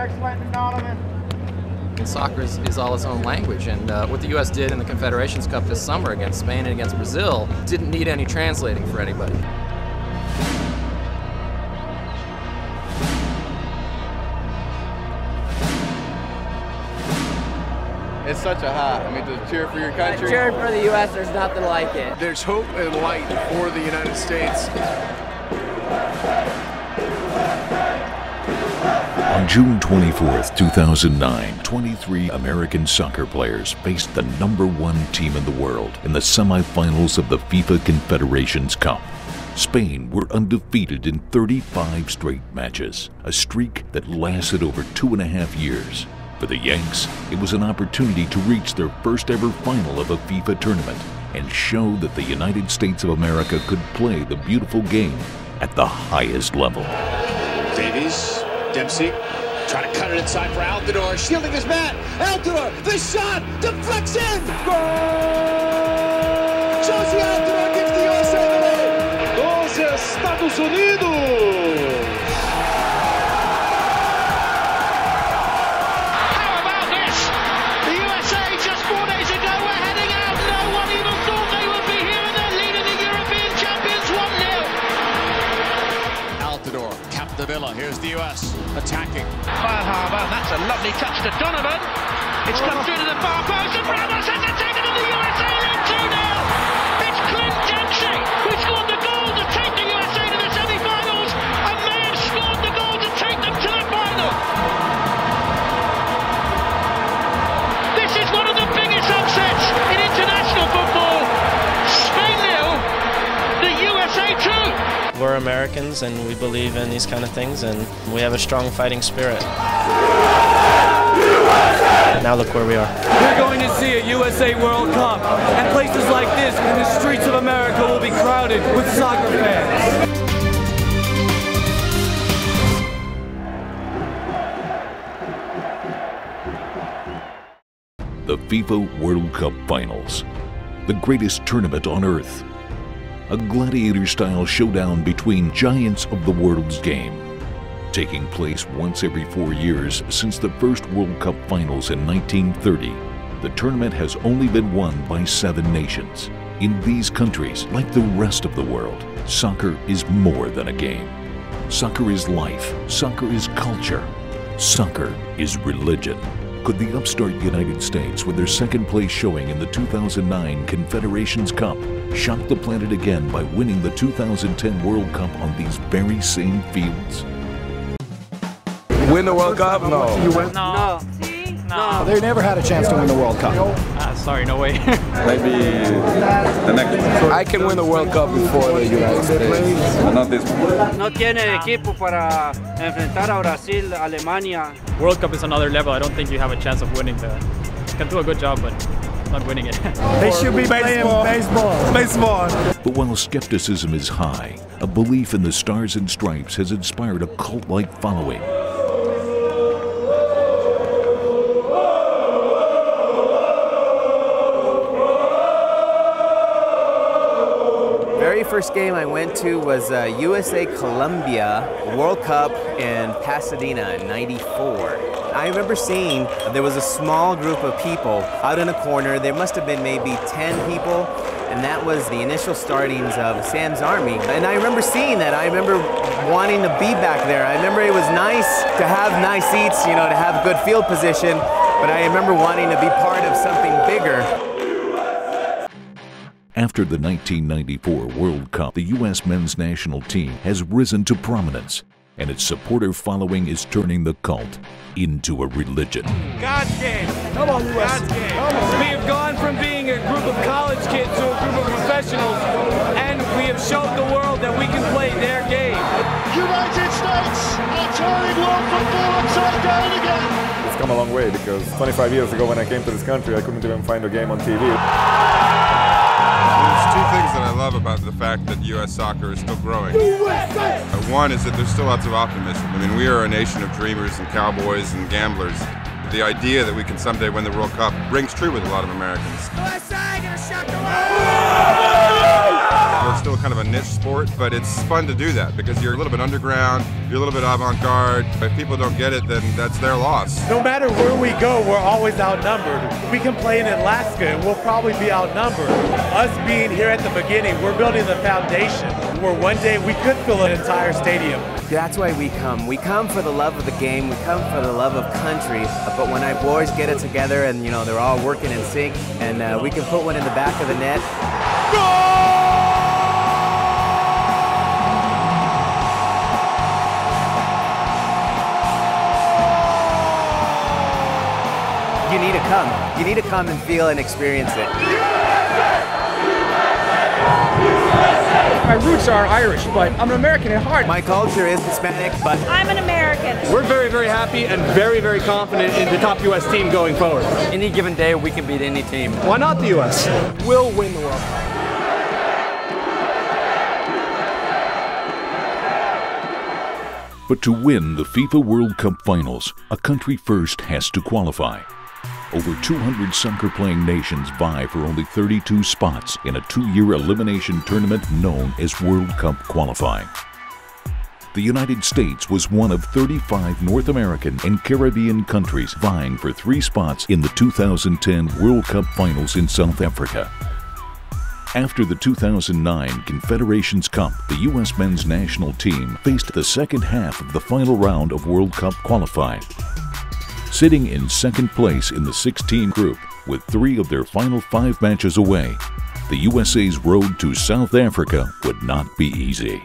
Excellent, Donovan. And soccer is all its own language, and what the U.S. did in the Confederations Cup this summer against Spain and against Brazil didn't need any translating for anybody. It's such a high. I mean, to cheer for your country. Cheering for the U.S., there's nothing like it. There's hope and light for the United States. On June 24th, 2009, 23 American soccer players faced the #1 team in the world in the semifinals of the FIFA Confederations Cup. Spain were undefeated in 35 straight matches, a streak that lasted over 2.5 years. For the Yanks, it was an opportunity to reach their first ever final of a FIFA tournament and show that the United States of America could play the beautiful game at the highest level. Davies, Dempsey, trying to cut it inside for Altidore, shielding his man. Altidore, the shot, deflects in! Goal! Josie Altidore gives the USA the lead. 12 Estados Unidos! How about this? The USA just 4 days ago were heading out. No one even thought they would be here, and they're leading the European champions 1-0. Altidore, Capdevila, here's the US attacking. Feilhaber, that's a lovely touch to Donovan. It's come through to the far post, and Ramos has it taken, and the USA lead 2-0. It's Clint Dempsey who scored the goal to take the USA to the semi-finals, and may have scored the goal to take them to the final. This is one of the biggest upsets in international football. Spain 0, the USA 2. We're Americans and we believe in these kind of things, and we have a strong fighting spirit. Now look where we are. We're going to see a USA World Cup, and places like this, the streets of America, will be crowded with soccer fans. The FIFA World Cup Finals, the greatest tournament on earth. A gladiator-style showdown between giants of the world's game. Taking place once every 4 years since the first World Cup Finals in 1930, the tournament has only been won by 7 nations. In these countries, like the rest of the world, soccer is more than a game. Soccer is life. Soccer is culture. Soccer is religion. Could the upstart United States, with their second place showing in the 2009 Confederations Cup, shock the planet again by winning the 2010 World Cup on these very same fields? Win the World Cup? No. You win? No. No. They never had a chance to win the World Cup. Sorry, no way. Maybe the next one. I can win the World Cup before the United States. But not this one. No tiene equipo para enfrentar a Brasil, Alemania. World Cup is another level. I don't think you have a chance of winning the. Can do a good job, but not winning it. They should be playing baseball. But while skepticism is high, a belief in the Stars and Stripes has inspired a cult-like following. Very first game I went to was USA Colombia World Cup in Pasadena in '94. I remember seeing there was a small group of people out in a corner. There must have been maybe 10 people, and that was the initial startings of Sam's Army. And I remember seeing that. I remember wanting to be back there. I remember it was nice to have nice seats, you know, to have good field position, but I remember wanting to be part of something bigger. After the 1994 World Cup, the U.S. men's national team has risen to prominence, and its supporter following is turning the cult into a religion. God's game. Come on, US. God's game. We have gone from being a group of college kids to a group of professionals, and we have shown the world that we can play their game. United States are turning world football upside down again. It's come a long way, because 25 years ago when I came to this country, I couldn't even find a game on TV. There's two things that I love about the fact that U.S. soccer is still growing. One is that there's still lots of optimism. I mean, we are a nation of dreamers and cowboys and gamblers. The idea that we can someday win the World Cup rings true with a lot of Americans. USA, gonna shock the world! It's still kind of a niche sport, but it's fun to do that because you're a little bit underground, you're a little bit avant-garde. If people don't get it, then that's their loss. No matter where we go, we're always outnumbered. We can play in Alaska and we'll probably be outnumbered. Us being here at the beginning, we're building the foundation where one day we could fill an entire stadium. That's why we come. We come for the love of the game, we come for the love of country, but when our boys get it together and, you know, they're all working in sync and we can put one in the back of the net. You need to come. You need to come and feel and experience it. My roots are Irish, but I'm an American at heart. My culture is Hispanic, but I'm an American. We're very, very happy and very, very confident in the top U.S. team going forward. Any given day, we can beat any team. Why not the U.S.? We'll win the World Cup. But to win the FIFA World Cup Finals, a country first has to qualify. Over 200 soccer-playing nations vie for only 32 spots in a 2-year elimination tournament known as World Cup qualifying. The United States was one of 35 North American and Caribbean countries vying for 3 spots in the 2010 World Cup Finals in South Africa. After the 2009 Confederations Cup, the U.S. men's national team faced the second half of the final round of World Cup qualifying. Sitting in second place in the 16 group with 3 of their final 5 matches away, the USA's road to South Africa would not be easy.